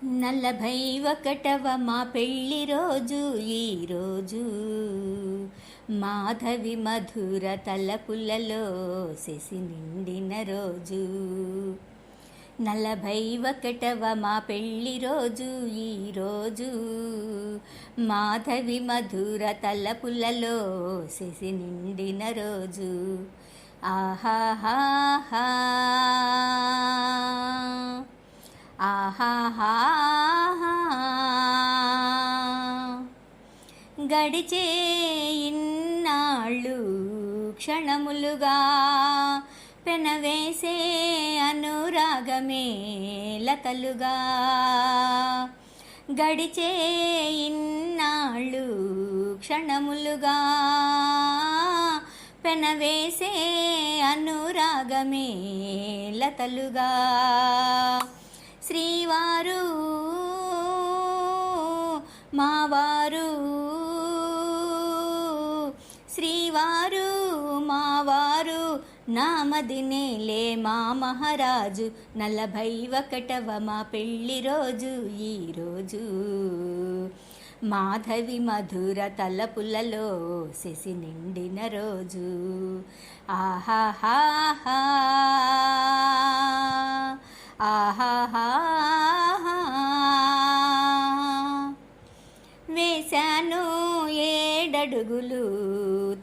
41వ మా పెళ్లి రోజు ఈరోజు, మాధవి మధుర తలపులలో శశి నిండిన రోజు. 41వ మా పెళ్లి రోజు ఈరోజు, మాధవి మధుర తలపులలో శశి నిండిన రోజు. ఆహాహా ఆహాహా గడిచే ఇన్నాళ్ళు క్షణములుగా పెనవేసే అనురాగమే లతలుగా. గడిచే ఇన్నాళ్ళు క్షణములుగా పెనవేసే అనురాగమే లతలుగా. శ్రీవారు మావారు, శ్రీవారు మావారు, నామదినేలే మా మహారాజు. 41వ మా పెళ్లి రోజు ఈరోజు, మాధవి మధుర తలపులలో శశి నిండిన రోజు. ఆహాహా ఆహాహా వేశాను 7 అడుగులు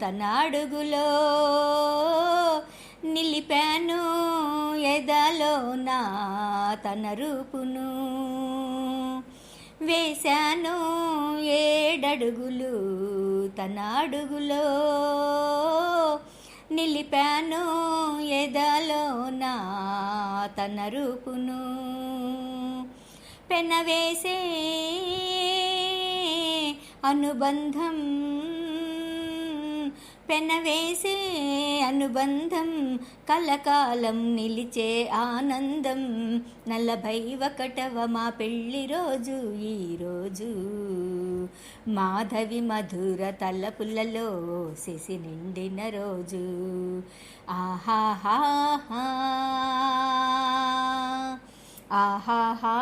తన అడుగులో, నిలిపాను ఎదలో నా తన రూపును. వేశాను 7 అడుగులు తన అడుగులో, నిలిపాను ఎదలో నా తన రూపును. పెనవేసే అనుబంధం, పెనవేసే అనుబంధం, కలకాలం నిలిచే ఆనందం. 41వ మా పెళ్లి రోజు ఈరోజు, మాధవి మధుర తలపులలో శశి నిండిన రోజు. ఆహాహా ఆహాహా